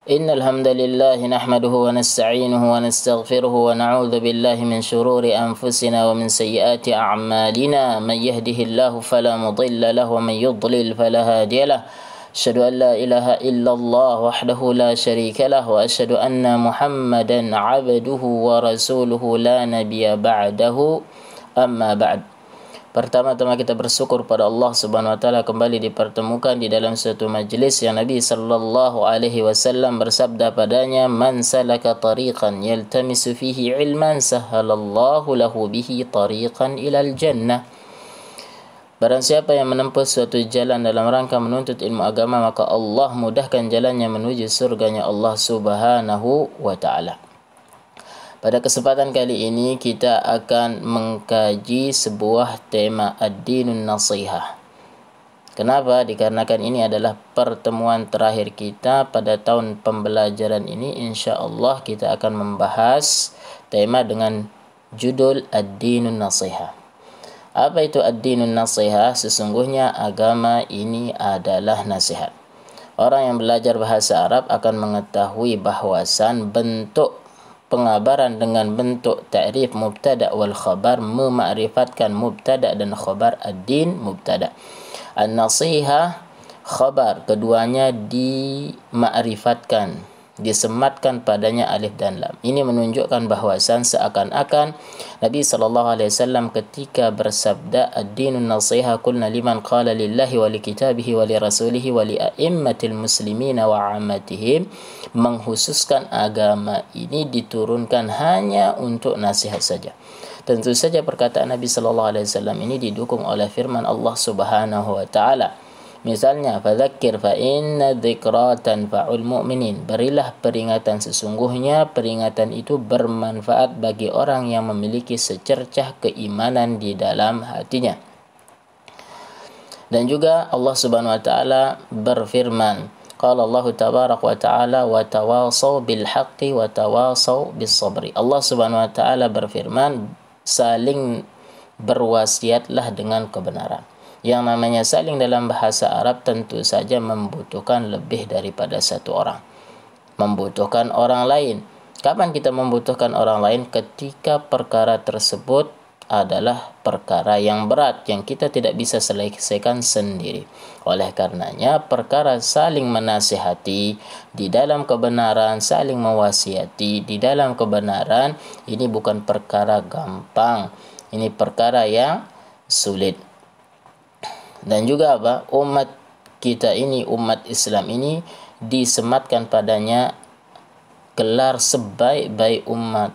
إن الحمد لله نحمده ونستعينه ونستغفره ونعوذ بالله من شرور أنفسنا ومن سيئات أعمالنا. من يهده الله فلا مضل له ومن يضلل فلا هادي له. أشهد أن لا إله إلا الله وحده لا شريك له وأشهد أن محمدا عبده ورسوله لا نبي بعده. أما بعد. Pertama-tama kita bersyukur pada Allah Subhanahu wa taala kembali dipertemukan di dalam suatu majlis yang Nabi sallallahu alaihi wasallam bersabda padanya, "Man salaka tariqan yaltamisu fihi ilman sahhalallahu lahu bihi tariqan ilal jannah." Barang siapa yang menempuh suatu jalan dalam rangka menuntut ilmu agama, maka Allah mudahkan jalannya menuju surganya Allah Subhanahu wa taala. Pada kesempatan kali ini kita akan mengkaji sebuah tema ad-dinun nasihah. Kenapa? Dikarenakan ini adalah pertemuan terakhir kita pada tahun pembelajaran ini. InsyaAllah kita akan membahas tema dengan judul ad-dinun nasihah. Apa itu ad-dinun nasihah? Sesungguhnya agama ini adalah nasihat. Orang yang belajar bahasa Arab akan mengetahui bahwasan bentuk pengabaran dengan bentuk ta'rif mubtada' wal khabar memakrifatkan mubtada' dan khabar. Ad-din mubtada', an-nasihah khabar, keduanya dimakrifatkan, disematkan padanya alif dan lam. Ini menunjukkan bahawasan seakan-akan Nabi SAW ketika bersabda ad-dinun nasihah qulna liman qala lillahi wa li kitabihi wa li rasulihi wa li a'immatil muslimina wa 'ammatihim, menghususkan agama ini diturunkan hanya untuk nasihat saja. Tentu saja perkataan Nabi SAW ini didukung oleh firman Allah Subhanahu wa taala. Misalnya, fadzakir fa inna dzikra tanfa'ul mu'minin. Berilah peringatan, sesungguhnya peringatan itu bermanfaat bagi orang yang memiliki secercah keimanan di dalam hatinya. Dan juga Allah Subhanahu wa taala berfirman, qala Allah tabarak wa taala wa tawasaw bil haqqi wa tawasaw bis sabri. Allah Subhanahu wa taala berfirman, saling berwasiatlah dengan kebenaran. Yang namanya saling dalam bahasa Arab tentu saja membutuhkan lebih daripada satu orang. Membutuhkan orang lain. Kapan kita membutuhkan orang lain? Ketika perkara tersebut adalah perkara yang berat yang kita tidak bisa selesaikan sendiri. Oleh karenanya perkara saling menasihati di dalam kebenaran, saling mewasiati di dalam kebenaran, ini bukan perkara gampang. Ini perkara yang sulit. Dan juga apa? Umat kita ini, umat Islam ini disematkan padanya gelar sebaik-baik umat.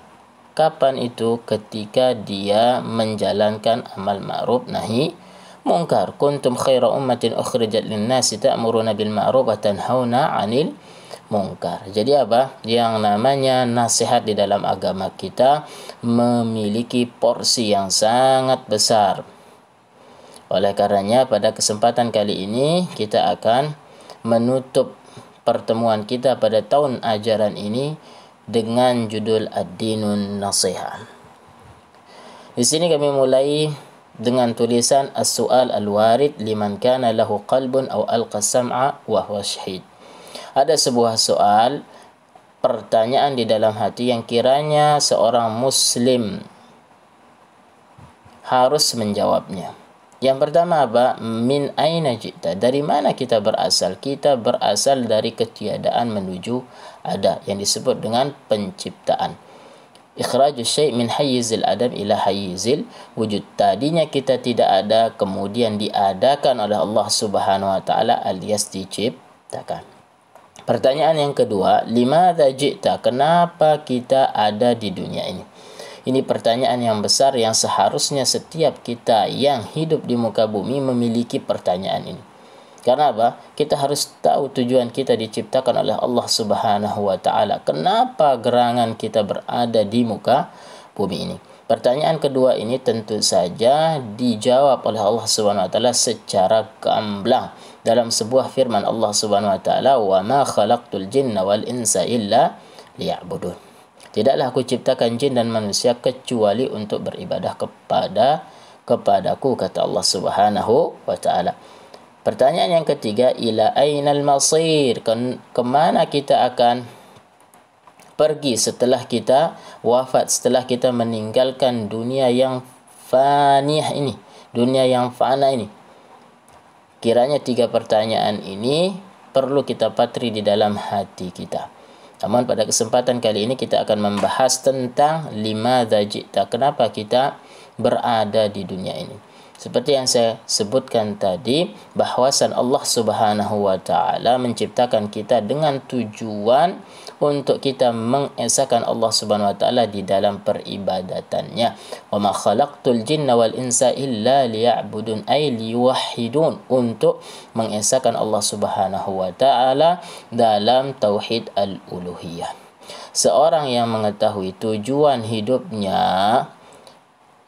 Kapan itu? Ketika dia menjalankan amal ma'ruf nahi munkar. Kuntum khaira ummatin ukhrijat lin-nasi ta'muruna bil ma'ruf wa tanhauna 'anil munkar. Jadi apa? Yang namanya nasihat di dalam agama kita memiliki porsi yang sangat besar. Oleh karenanya pada kesempatan kali ini kita akan menutup pertemuan kita pada tahun ajaran ini dengan judul ad-dinun nasihah. Di sini kami mulai dengan tulisan as-su'al al-warid liman kana lahu qalbun aw alqa sam'a wa huwa syahid. Ada sebuah soal, pertanyaan di dalam hati yang kiranya seorang muslim harus menjawabnya. Yang pertama apa? Min aina ji'ta? Dari mana kita berasal? Kita berasal dari ketiadaan menuju ada, yang disebut dengan penciptaan. Ikhrajus syai' min hayyizil adam ila hayyizil wujud. Tadinya kita tidak ada, kemudian diadakan oleh Allah Subhanahu wa taala alias diciptakan. Pertanyaan yang kedua, limadza ji'ta? Kenapa kita ada di dunia ini? Ini pertanyaan yang besar yang seharusnya setiap kita yang hidup di muka bumi memiliki pertanyaan ini. Karena apa? Kita harus tahu tujuan kita diciptakan oleh Allah Subhanahu wa taala. Kenapa gerangan kita berada di muka bumi ini? Pertanyaan kedua ini tentu saja dijawab oleh Allah Subhanahu wa taala secara gamblang dalam sebuah firman Allah Subhanahu wa taala, "Wa ma khalaqtul jinna wal insa illa liya'budun." Tidaklah aku ciptakan jin dan manusia kecuali untuk beribadah kepadaku, kata Allah Subhanahu wa taala. Pertanyaan yang ketiga, ila ainal masir, kemana kita akan pergi setelah kita wafat, setelah kita meninggalkan dunia yang faniyah ini, dunia yang fana ini. Kiranya 3 pertanyaan ini perlu kita patri di dalam hati kita. Namun pada kesempatan kali ini kita akan membahas tentang limadza ji'ta, kenapa kita berada di dunia ini. Seperti yang saya sebutkan tadi, bahwasan Allah Subhanahu wa taala menciptakan kita dengan tujuan untuk kita mengesahkan Allah Subhanahu wa taala di dalam peribadatannya. Wa ma khalaqtul jinna wal insa illa liya'budun, ay liwahhidun, untuk mengesahkan Allah Subhanahu wa taala dalam tauhid al-uluhiyah. Seorang yang mengetahui tujuan hidupnya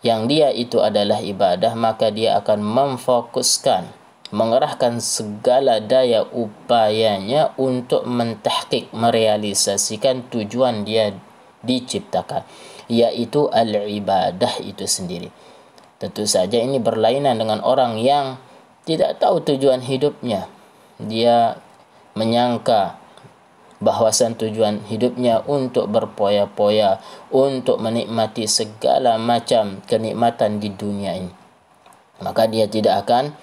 yang dia itu adalah ibadah, maka dia akan memfokuskan, mengerahkan segala daya upayanya untuk mentahqiq, merealisasikan tujuan dia diciptakan, yaitu al-ibadah itu sendiri. Tentu saja ini berlainan dengan orang yang tidak tahu tujuan hidupnya. Dia menyangka bahwasan tujuan hidupnya untuk berpoya-poya, untuk menikmati segala macam kenikmatan di dunia ini. Maka dia tidak akan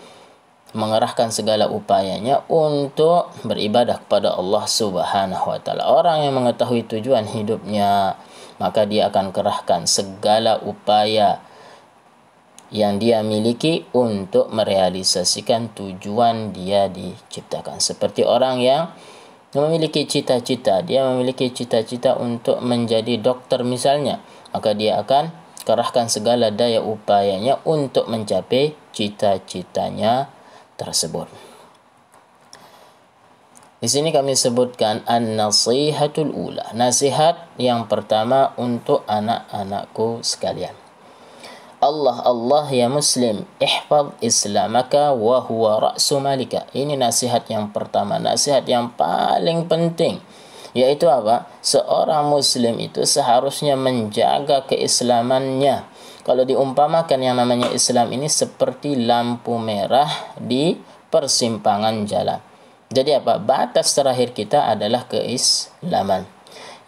mengerahkan segala upayanya untuk beribadah kepada Allah Subhanahu wa taala. Orang yang mengetahui tujuan hidupnya, maka dia akan kerahkan segala upaya yang dia miliki untuk merealisasikan tujuan dia diciptakan. Seperti orang yang memiliki cita-cita, dia memiliki cita-cita untuk menjadi dokter misalnya, maka dia akan kerahkan segala daya upayanya untuk mencapai cita-citanya tersebut. Di sini kami sebutkan an-nasihatul ula, nasihat yang pertama untuk anak-anakku sekalian. Allah ya muslim, ihfaz islamaka wa huwa ra'su malika. Ini nasihat yang pertama, nasihat yang paling penting, yaitu apa? Seorang muslim itu seharusnya menjaga keislamannya. Kalau diumpamakan yang namanya Islam ini seperti lampu merah di persimpangan jalan. Jadi apa? Batas terakhir kita adalah keislaman.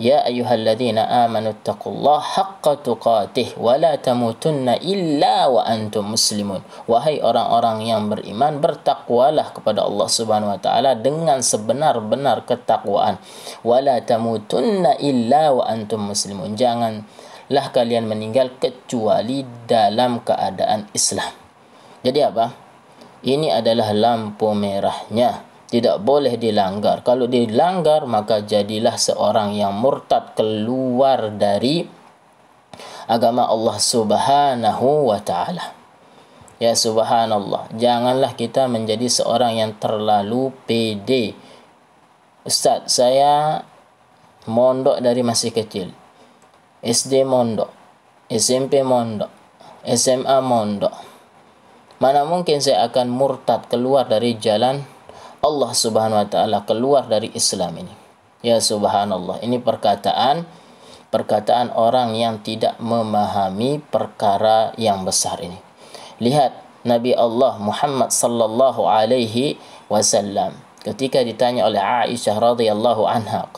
Ya ayyuhalladzina amanu taqullaha haqqa tuqatih wa la tamutunna illa wa antum muslimun. Wahai orang-orang yang beriman, bertakwalah kepada Allah Subhanahu wa taala dengan sebenar-benar ketakwaan. Wa la tamutunna illa wa antum muslimun. Janganlah kalian meninggal kecuali dalam keadaan Islam. Jadi apa? Ini adalah lampu merahnya, tidak boleh dilanggar. Kalau dilanggar, maka jadilah seorang yang murtad, keluar dari agama Allah Subhanahu wa taala. Ya subhanallah, janganlah kita menjadi seorang yang terlalu pede. Ustaz, saya mondok dari masih kecil. SD mondok, SMP mondok, SMA mondok. Mana mungkin saya akan murtad, keluar dari jalan Allah Subhanahu wa taala, keluar dari Islam ini. Ya subhanallah, ini perkataan orang yang tidak memahami perkara yang besar ini. Lihat Nabi Allah Muhammad sallallahu alaihi wasallam ketika ditanya oleh Aisyah radhiyallahu anha,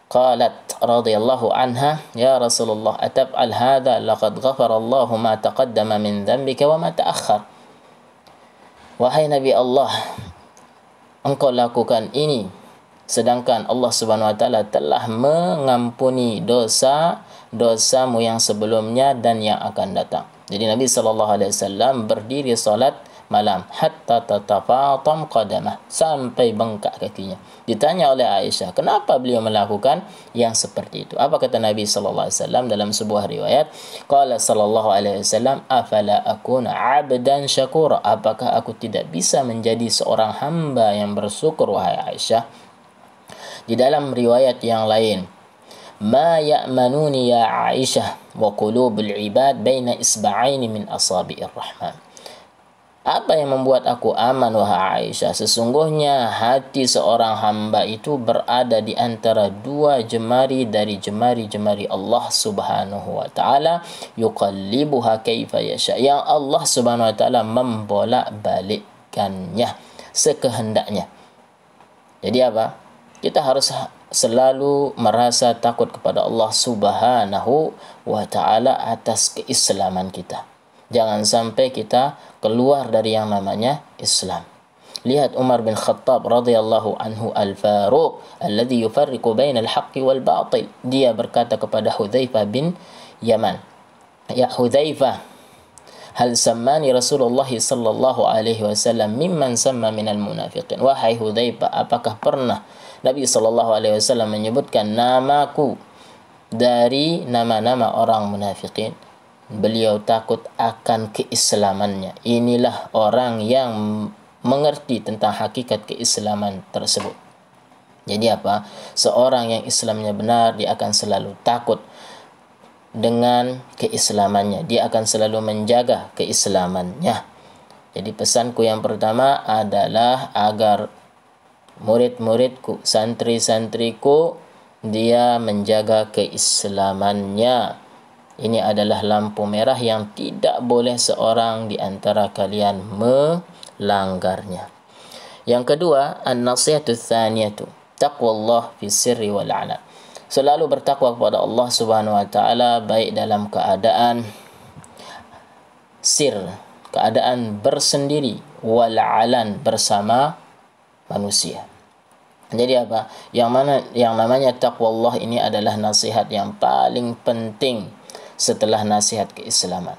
qalat radhiyallahu anha, ya Rasulullah, ataf'al hadha laqad ghafara Allahu ma taqaddama min dhanbika wa ma ta'akhkhar. Wahai Nabi Allah, engkau lakukan ini sedangkan Allah Subhanahu wa taala telah mengampuni dosamu yang sebelumnya dan yang akan datang. Jadi Nabi sallallahu alaihi wasallam berdiri salat malam hatta tatafatam qadamah, sampai bengkak kakinya. Ditanya oleh Aisyah, kenapa beliau melakukan yang seperti itu? Apa kata Nabi sallallahu alaihi wasallam dalam sebuah riwayat? Qala sallallahu alaihi wasallam, afala akuna 'abdan syakura? Apakah aku tidak bisa menjadi seorang hamba yang bersyukur, wahai Aisyah? Di dalam riwayat yang lain, ma ya'manuni ya Aisyah wa qulubul ibad baina isba'aini min asabi'ir rahman. Apa yang membuat aku aman, wahai Aisyah? Sesungguhnya hati seorang hamba itu berada di antara 2 jemari dari jemari-jemari Allah Subhanahu wa taala, yuqallibuha kaifa yasha, yang Allah Subhanahu wa taala membolak-balik menginginkannya, sekehendaknya. Jadi apa? Kita harus selalu merasa takut kepada Allah Subhanahu wa ta'ala atas keislaman kita. Jangan sampai kita keluar dari yang namanya Islam. Lihat Umar bin Khattab radhiyallahu anhu al-Faruq alladhi yufarriqu bainal haqqi wal batil. Dia berkata kepada Hudzaifah bin Yaman, "Ya Hudzaifah, hal sammani Rasulullah sallallahu alaihi wasallam mimman samma minal munafiqin." Wahai Hudzaifah, apakah pernah Nabi sallallahu alaihi wasallam menyebutkan namaku dari nama-nama orang munafikin? Beliau takut akan keislamannya. Inilah orang yang mengerti tentang hakikat keislaman tersebut. Jadi apa? Seorang yang Islamnya benar, dia akan selalu takut dengan keislamannya. Dia akan selalu menjaga keislamannya. Jadi pesanku yang pertama adalah agar murid-muridku, santri-santriku, dia menjaga keislamannya. Ini adalah lampu merah yang tidak boleh seorang di antara kalian melanggarnya. Yang kedua, an-nasihatu tsaniyatu taqwallah fi sirri wal 'alan. Selalu bertakwa kepada Allah Subhanahu wa taala baik dalam keadaan sir, keadaan bersendiri, wal 'alan, bersama manusia. Jadi apa? Yang namanya taqwa Allah ini adalah nasihat yang paling penting setelah nasihat keislaman.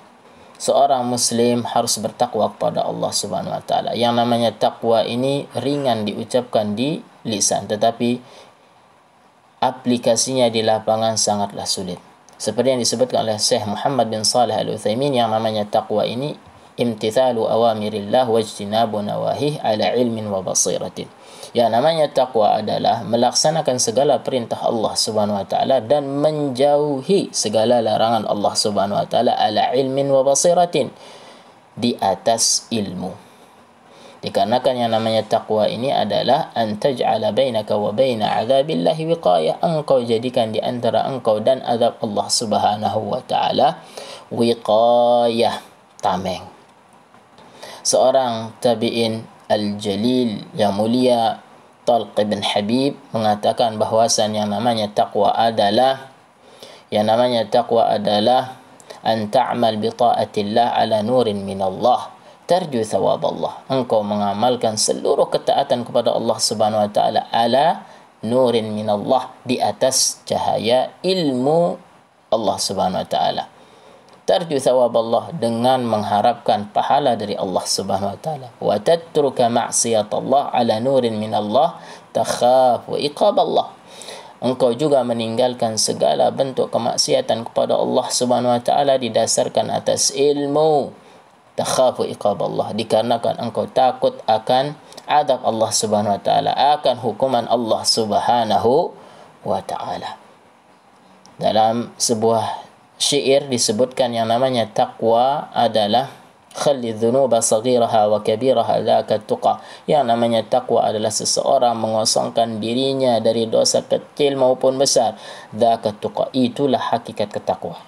Seorang muslim harus bertakwa kepada Allah Subhanahu wa taala. Yang namanya takwa ini ringan diucapkan di lisan, tetapi aplikasinya di lapangan sangatlah sulit. Seperti yang disebutkan oleh Syekh Muhammad bin Shalih Al-Utsaimin, yang namanya takwa ini imtithalu awamirillah wajtinabu nawahih ala ilmin wa basiratin. Yang namanya takwa adalah melaksanakan segala perintah Allah Subhanahu wa taala dan menjauhi segala larangan Allah Subhanahu wa taala ala ilmin wa basiratin, di atas ilmu. Dikarenakan yang namanya takwa ini adalah an taj'ala bainaka wa baina 'adzabillahi wiqayah. Engkau jadikan di antara engkau dan azab Allah Subhanahu wa taala wiqayah, tameng. Seorang tabi'in al-jalil yang mulia, Talq bin Habib, mengatakan bahwasan yang namanya takwa adalah an ta'mal bi ta'atillah ala nurin min Allah tarju thawab Allah. Engkau mengamalkan seluruh ketaatan kepada Allah Subhanahu wa taala ala nurin min Allah, di atas cahaya ilmu Allah Subhanahu wa taala. Tarju thawab Allah, dengan mengharapkan pahala dari Allah Subhanahu wa taala. Wa tatruka ma'siyat Allah ala nurin min Allah takhafu iqab Allah. Engkau juga meninggalkan segala bentuk kemaksiatan kepada Allah Subhanahu wa taala didasarkan atas ilmu, takhafu iqab Allah, dikarenakan engkau takut akan azab Allah Subhanahu wa taala, akan hukuman Allah Subhanahu wa taala. Dalam sebuah syair disebutkan yang namanya takwa adalah khalli dhunuba saghiraha wa kabiraha dzaka tuqa. Yang namanya takwa adalah seseorang mengosongkan dirinya dari dosa kecil maupun besar. Dzaka tuqa, itulah hakikat ketakwaan.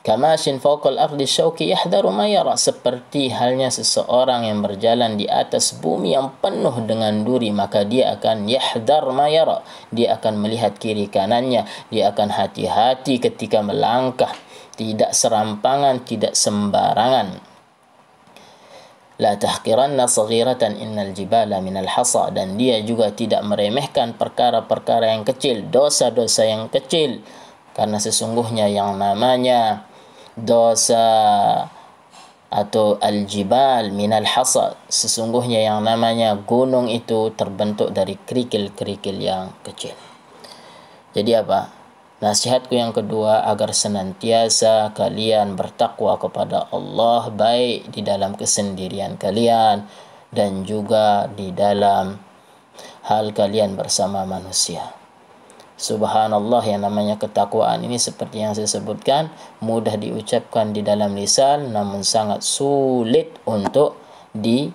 Kamashin fawqal ardi syauki yahdharu ma yara, seperti halnya seseorang yang berjalan di atas bumi yang penuh dengan duri, maka dia akan yahdhar ma yara, dia akan melihat kiri kanannya, dia akan hati-hati ketika melangkah, tidak serampangan, tidak sembarangan. La tahqiranna saghiratan innal jibala minal hasa, dan dia juga tidak meremehkan perkara-perkara yang kecil, dosa-dosa yang kecil, karena sesungguhnya yang namanya dosa atau al-jibal minal hasa, sesungguhnya yang namanya gunung itu terbentuk dari kerikil-kerikil yang kecil. Jadi apa? Nasihatku yang kedua, agar senantiasa kalian bertakwa kepada Allah, baik di dalam kesendirian kalian dan juga di dalam hal kalian bersama manusia. Subhanallah, yang namanya ketakwaan ini seperti yang saya sebutkan, mudah diucapkan di dalam lisan namun sangat sulit untuk diterapkan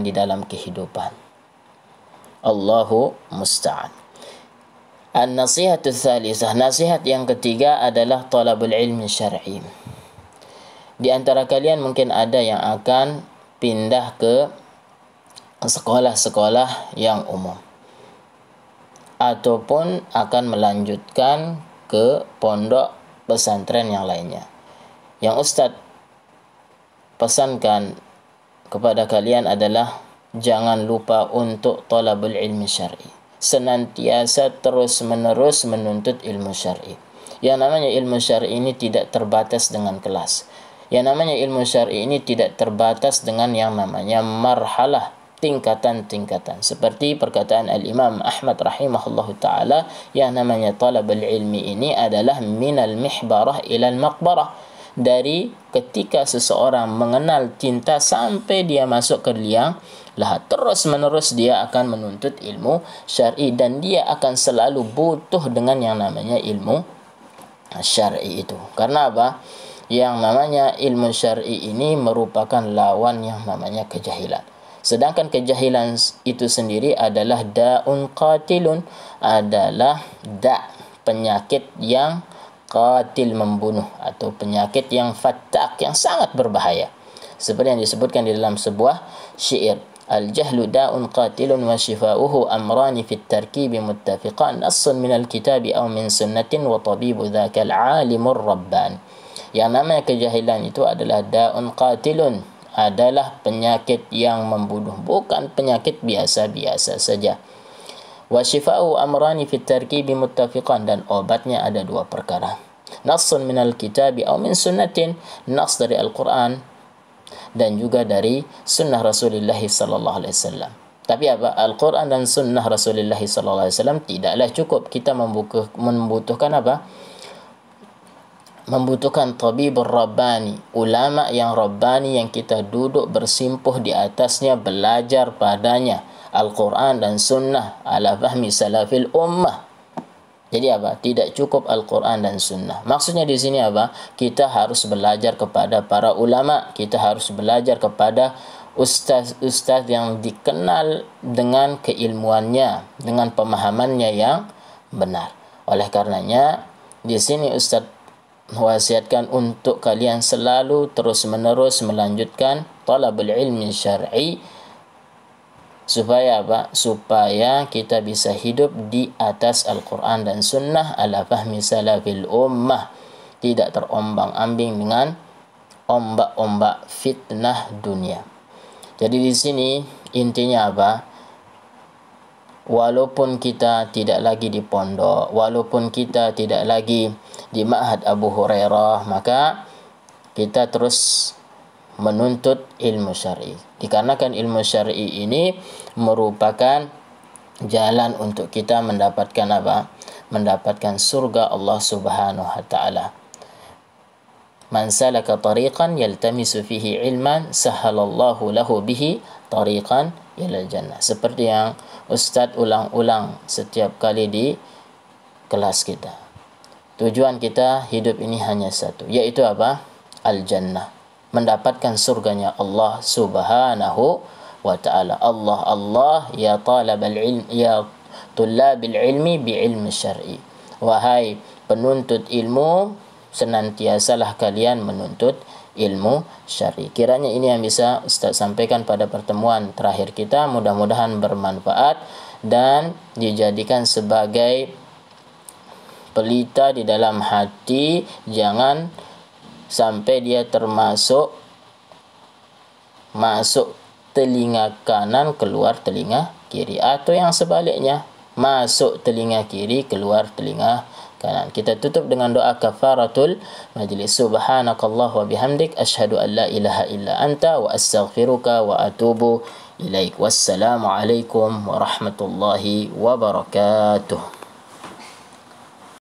di dalam kehidupan. Allahu musta'an. An-nasihatu tsalisah, nasihat yang ketiga adalah talabul ilmi syar'i. Di antara kalian mungkin ada yang akan pindah ke sekolah-sekolah yang umum, ataupun akan melanjutkan ke pondok pesantren yang lainnya. Yang Ustadz pesankan kepada kalian adalah jangan lupa untuk talabul ilmi syar'i. Senantiasa terus-menerus menuntut ilmu syar'i. Yang namanya ilmu syar'i ini tidak terbatas dengan kelas. Yang namanya ilmu syar'i ini tidak terbatas dengan yang namanya marhalah, tingkatan-tingkatan. Seperti perkataan Al-Imam Ahmad rahimahullahu ta'ala, yang namanya talabul ilmi ini adalah minal mihbarah ilal maqbarah. Dari ketika seseorang mengenal cinta sampai dia masuk ke liang lahat, terus menerus dia akan menuntut ilmu syar'i, dan dia akan selalu butuh dengan yang namanya ilmu syar'i itu. Karena apa? Yang namanya ilmu syar'i ini merupakan lawan yang namanya kejahilan. Sedangkan kejahilan itu sendiri adalah da'un qatilun, adalah penyakit yang qatil, membunuh, atau penyakit yang fatak, yang sangat berbahaya. Seperti yang disebutkan di dalam sebuah syair, al-jahlu da'un qatilun wa shifa'uhu amrani fit tarkibi muttafiqan nassun minal kitabi aw min sunnatin wa tabibu dhakal alimur rabban. Yang namanya kejahilan itu adalah da'un qatilun, adalah penyakit yang membunuh, bukan penyakit biasa-biasa saja. Wa shifa'u amrani fit tarkibi muttafiqan, dan obatnya ada dua perkara. Nassun minal kitabi aw min sunnatin, nas dari Al-Quran dan juga dari sunnah Rasulullah sallallahu alaihi wasallam. Tapi apa? Al-Quran dan sunnah Rasulullah sallallahu alaihi wasallam tidaklah cukup. Kita membutuhkan apa? Membutuhkan tabibur rabbani, ulama yang rabbani, yang kita duduk bersimpuh di atasnya, belajar padanya Al-Quran dan sunnah ala fahmi salafil ummah. Jadi apa? Tidak cukup Al-Quran dan sunnah. Maksudnya di sini apa? Kita harus belajar kepada para ulama, kita harus belajar kepada ustaz-ustaz yang dikenal dengan keilmuannya, dengan pemahamannya yang benar. Oleh karenanya di sini Ustaz wasiatkan untuk kalian selalu terus-menerus melanjutkan talabul ilmi syar'i, supaya apa? Supaya kita bisa hidup di atas Al-Quran dan sunnah ala fahmi salafil ummah, tidak terombang-ambing dengan ombak-ombak fitnah dunia. Jadi di sini intinya apa? Walaupun kita tidak lagi di pondok, walaupun kita tidak lagi di Ma'had Abu Hurairah, maka kita terus menuntut ilmu syar'i. Dikarenakan ilmu syar'i ini merupakan jalan untuk kita mendapatkan apa? Mendapatkan surga Allah Subhanahu wa taala. Man salaka tariqan yaltamisu fihi ilman sahalallahu lahu bihi tariqan ilal jannah. Seperti yang Ustaz ulang-ulang setiap kali di kelas kita. Tujuan kita hidup ini hanya satu, yaitu apa? Al-jannah. Mendapatkan surganya Allah Subhanahu wa ta'ala. Allah ya talabal ilm, ya tullabil ilmi bi ilmi syar'i. Wahai penuntut ilmu, senantiasalah kalian menuntut ilmu syar'i. Kiranya ini yang bisa Ustaz sampaikan pada pertemuan terakhir kita. Mudah-mudahan bermanfaat dan dijadikan sebagai pelita di dalam hati. Jangan sampai dia masuk telinga kanan, keluar telinga kiri, atau yang sebaliknya, masuk telinga kiri, keluar telinga kanan. Kita tutup dengan doa kafaratul majlis. Subhanakallah wa bihamdik, asyhadu an la ilaha illa anta, wa astaghfiruka wa atubu ilaik. Wassalamu alaikum warahmatullahi wabarakatuh.